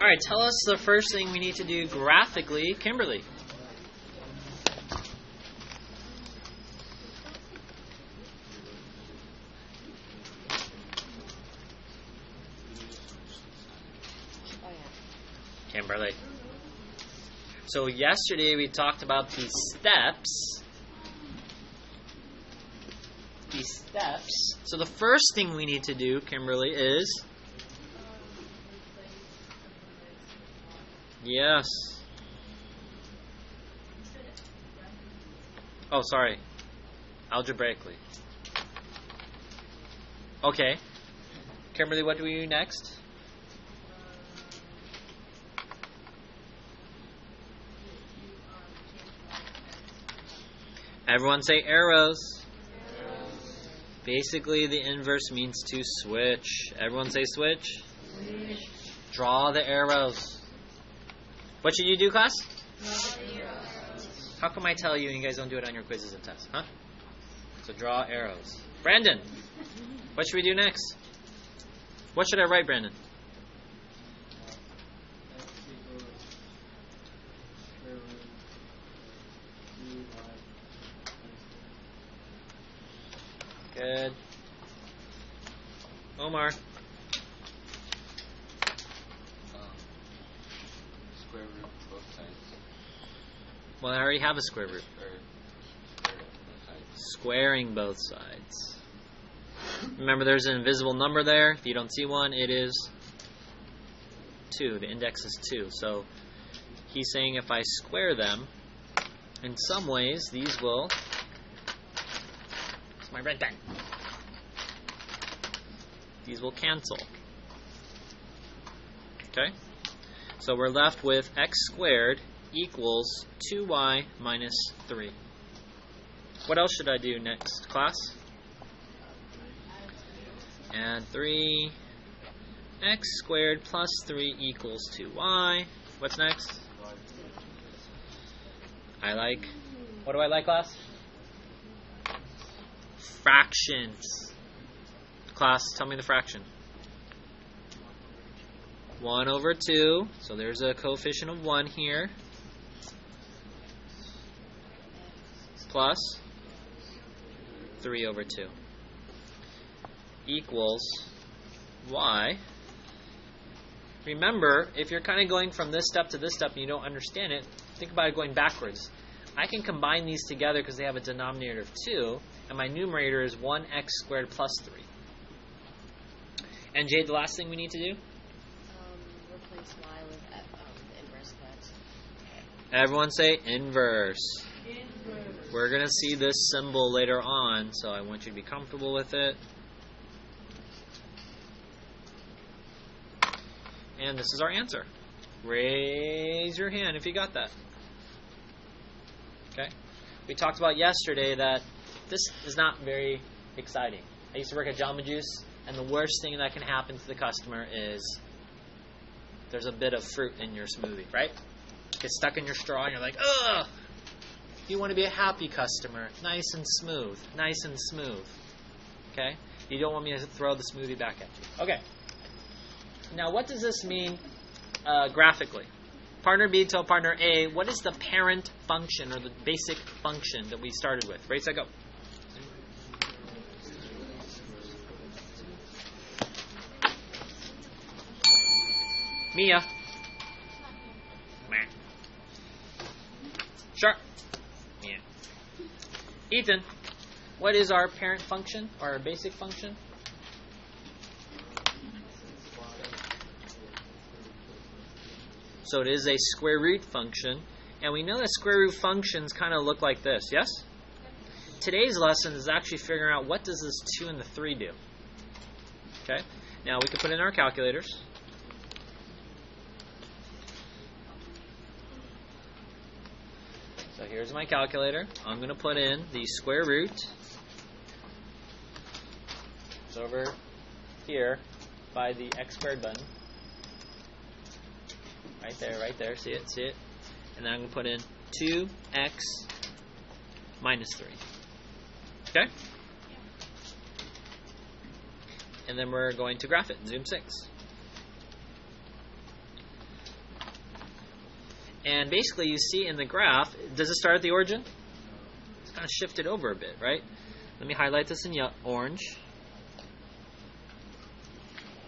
Alright, tell us the first thing we need to do graphically, Kimberly. Kimberly. So yesterday we talked about these steps. So the first thing we need to do, Kimberly, is... Yes. Oh, sorry. Algebraically. Okay. Kimberly, what do we do next? Everyone say arrows. Basically, the inverse means to switch. Everyone say switch. Switch. Draw the arrows. What should you do, class? Draw the arrows. How come I tell you and you guys don't do it on your quizzes and tests? Huh? So draw arrows. Brandon, what should we do next? What should I write, Brandon? Good. Omar. Square root both sides. Well, I already have a square root. Squaring both sides. Remember, there's an invisible number there. If you don't see one, it is 2. The index is 2. So he's saying if I square them, in some ways, these will... It's my red pen. These will cancel. Okay? So we're left with x squared equals 2y minus 3. What else should I do next, class? Add 3. X squared plus 3 equals 2y. What's next? I like... What do I like, class? Fractions. Class, tell me the fraction. 1 over 2. So there's a coefficient of 1 here. Plus 3 over 2. Equals y. Remember, if you're kind of going from this step to this step and you don't understand it, think about it going backwards. I can combine these together because they have a denominator of 2, and my numerator is 1x squared plus 3. And Jade, the last thing we need to do? Replace y with the inverse of x. Everyone say inverse. Inverse. We're going to see this symbol later on, so I want you to be comfortable with it. And this is our answer. Raise your hand if you got that. Okay? We talked about yesterday that this is not very exciting. I used to work at Jamba Juice, and the worst thing that can happen to the customer is there's a bit of fruit in your smoothie, right? It gets stuck in your straw, and you're like, ugh! You want to be a happy customer. Nice and smooth. Nice and smooth. Okay? You don't want me to throw the smoothie back at you. Okay. Now, what does this mean graphically? Partner B told partner A, what is the parent function or the basic function that we started with? Ready, set, go. Mia. Sure. Yeah. Ethan, what is our parent function or our basic function? So it is a square root function. And we know that square root functions kind of look like this, yes? Today's lesson is actually figuring out what does this 2 and the 3 do. Okay? Now we can put in our calculators. So here's my calculator. I'm going to put in the square root. It's over here by the x squared button. Right there. See it? And then I'm going to put in 2x minus 3. Okay? And then we're going to graph it in Zoom 6. And basically you see in the graph, does it start at the origin? It's kind of shifted over a bit, right? Let me highlight this in orange.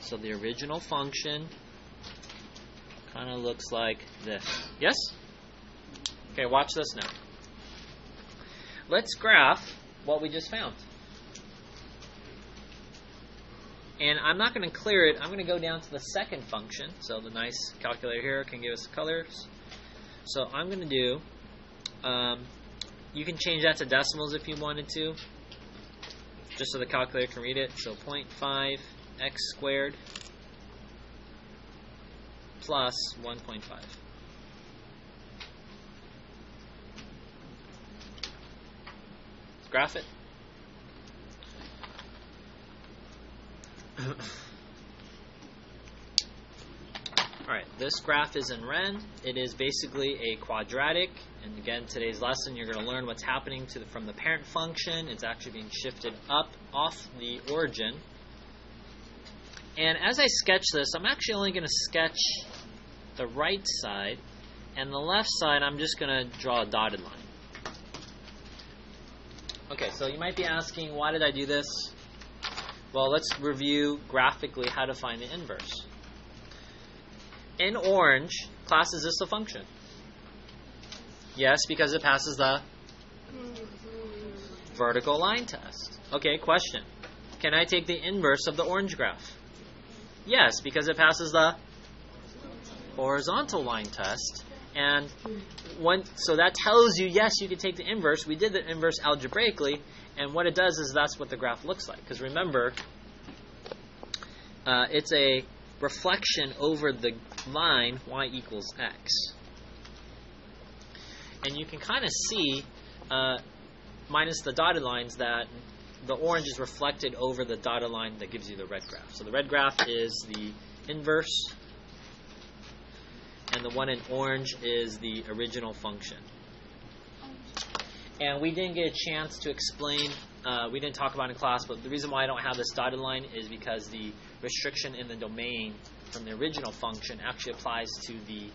So the original function kind of looks like this. Yes? Okay, watch this now. Let's graph what we just found. And I'm not going to clear it. I'm going to go down to the second function. So the nice calculator here can give us colors. So I'm going to do, you can change that to decimals if you wanted to, just so the calculator can read it. So 0.5 x squared plus 1.5. Let's graph it. Alright, this graph is in red. It is basically a quadratic. And again, today's lesson, you're going to learn what's happening from the parent function. It's actually being shifted up off the origin. And as I sketch this, I'm actually only going to sketch the right side. And the left side, I'm just going to draw a dotted line. Okay, so you might be asking, why did I do this? Well, let's review graphically how to find the inverse. In orange, class, is this a function? Yes, because it passes the vertical line test. Okay, question. Can I take the inverse of the orange graph? Yes, because it passes the horizontal line test. And so that tells you, yes, you can take the inverse. We did the inverse algebraically, and what it does is that's what the graph looks like. Because remember, it's a reflection over the line y equals x. And you can kind of see, minus the dotted lines, that the orange is reflected over the dotted line that gives you the red graph. So the red graph is the inverse, and the one in orange is the original function. And we didn't get a chance to explain, we didn't talk about it in class, but the reason why I don't have this dotted line is because the restriction in the domain from the original function actually applies to the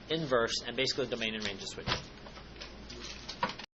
inverse, and basically the domain and range is switched.